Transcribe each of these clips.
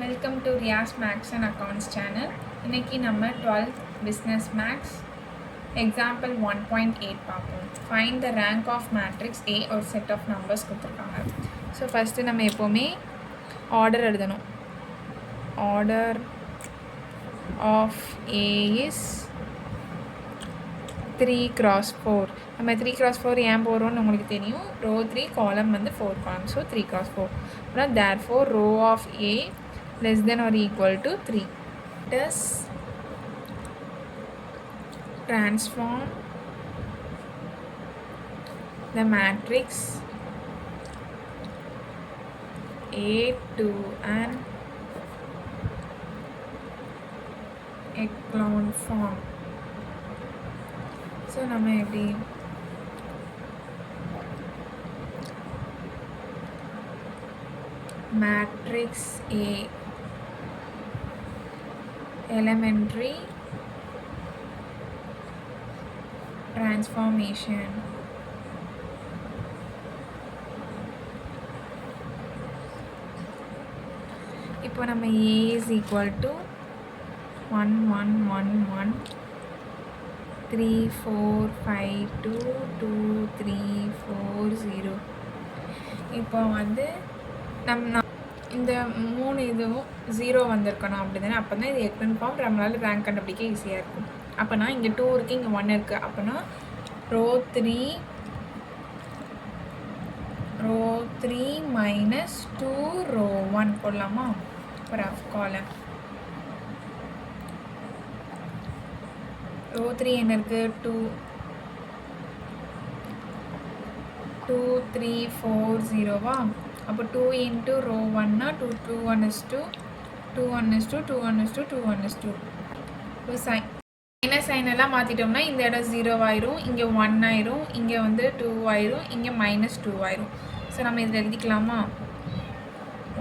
Welcome to Riya's Maths and Accounts channel. இன்னைக்கு நம்ம 12th Business Maths Example 1.8 பார்ப்போம். Find the rank of matrix A or set of numbers கொடுத்துருக்காங்க. So first நம்ம எப்போவுமே order எழுதணும். Order of A is 3 cross 4. நம்ம 3 cross 4 ஏன் போகிறோம்னு உங்களுக்கு தெரியும். ரோ 3 காலம் வந்து 4 காலம். So 3 cross 4. அப்புறம் therefore row of A less than or equal to 3. Thus transform the matrix A to an echelon form. So நம்ம எப்படி matrix A elementary transformation. இப்போ நம்ம A is equal to 1 1 1 1 3 4 5 2 2 3 4 0. இப்போ வந்து நம்ம இந்த 3 இதுவும் 0 வந்திருக்கணும் அப்படி தானே. அப்போ தான் இது எக்லன் ஃபார்ம் நம்மளால் ரேங்க் கண்டுபிடிக்க ஈஸியாக இருக்கும். அப்போனா இங்கே 2 இருக்குது, இங்கே 1 இருக்குது. அப்போனா ரோ 3 மைனஸ் 2 ரோ 1 போடலாமா? ஒரு ஆஃப் காலம். ரோ 3 என்ன இருக்குது? 2 3 4 0வா? அப்போ 2 into row 1னா 2 2 1 is 2 2 1 is 2 2 1 is 2 2 1 is 2. இப்போ சைன் எல்லாம் மாற்றிட்டோம்னா இந்த இடம் 0 ஆயிரும், இங்கே 1 ஆயிரும், இங்கே வந்து 2 ஆயிரும், இங்கே -2 ஆயிரும். ஸோ நம்ம இதில் எழுதிக்கலாமா?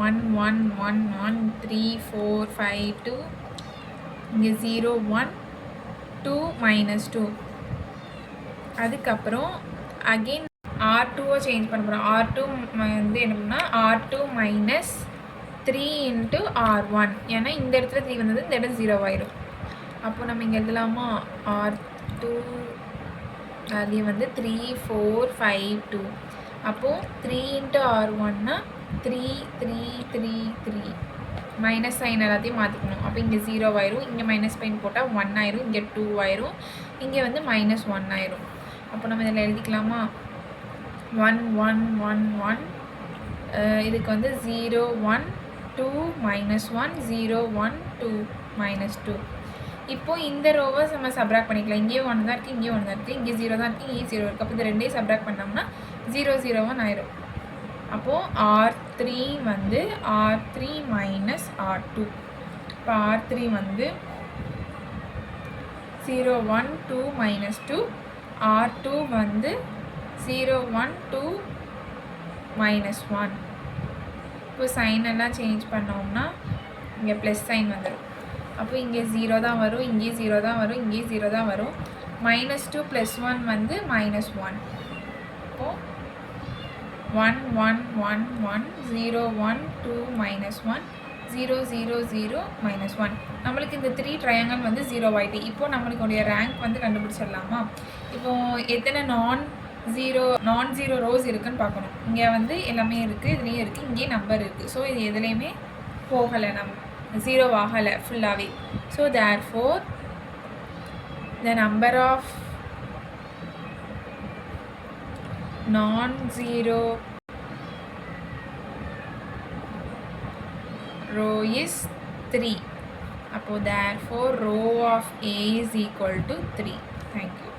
1 1 1 1 3 4 5 2 இங்கே 0 1 2 -2. அதுக்கப்புறம் அகெயின் R2 சேஞ்ச் பண்ண போகிறோம். R2 வந்து என்னன்னா R2 மைனஸ் 3 இன்ட்டு R1. ஏன்னா இந்த இடத்துல 3 வந்தது, இந்த இடம் 0 ஆயிடும். அப்போ நம்ம இங்கே எழுதலாமா? R2 வேல்யூ வந்து 3 4 5 2. அப்போது 3 இன்ட்டு R1னா 3 3 3 3. மைனஸ் சைன் எல்லாத்தையும் மாற்றிக்கணும். அப்போ இங்கே 0 ஆயிரும், இங்கே மைனஸ் சைன் போட்டால் 1 ஆயிரும், இங்கே 2 ஆயிரும், இங்கே வந்து -1 ஆயிரும். அப்போ நம்ம இதில் எழுதிக்கலாமா? 1 1 1 1 இதுக்கு வந்து 0 1 2 -1 0 1 2 -2. இப்போது இந்த ரோவை நம்ம சப்ராக்ட் பண்ணிக்கலாம். இங்கேயும் 1 தான் இருக்குது, இங்கேயும் 1 தான் இருக்குது, இங்கே 0 தான் இருக்குது, இங்கே 0 இருக்குது. அப்போ இந்த ரெண்டையும் சப்ராக்ட் பண்ணோம்னா 0 0 1 ஆயிரும். அப்போது R3 வந்து R3 மைனஸ் R2. இப்போ R3 வந்து 0 1 2 -2, R2 வந்து 0 1 2 -1. இப்போ சைன் எல்லாம் சேஞ்ச் பண்ணோம்னா இங்கே ப்ளஸ் சைன் வந்துடும். அப்போ இங்கே 0 தான் வரும், இங்கேயும் 0 தான் வரும், இங்கேயும் 0 தான் வரும். -2 + 1 வந்து -1. இப்போது 1 1 1 1 0 1 2 -1 0 0 0 -1. நம்மளுக்கு இந்த 3 ட்ரையாங்கல் வந்து 0 ஆகிட்டு. இப்போது நம்மளுக்குடைய ரேங்க் வந்து கண்டுபிடிச்சிடலாமா? இப்போது எத்தனை நான் ஜீரோ ரோஸ் இருக்குதுன்னு பார்க்கணும். இங்கே வந்து எல்லாமே இருக்குது, இதுலேயும் இருக்குது, இங்கேயும் நம்பர் இருக்குது. ஸோ இது எதுலேயுமே போகலை, நம்ம 0 ஆகலை ஃபுல்லாகவே. So therefore the number of non-zero row is 3. அப்போது therefore row of A is equal to 3. Thank you.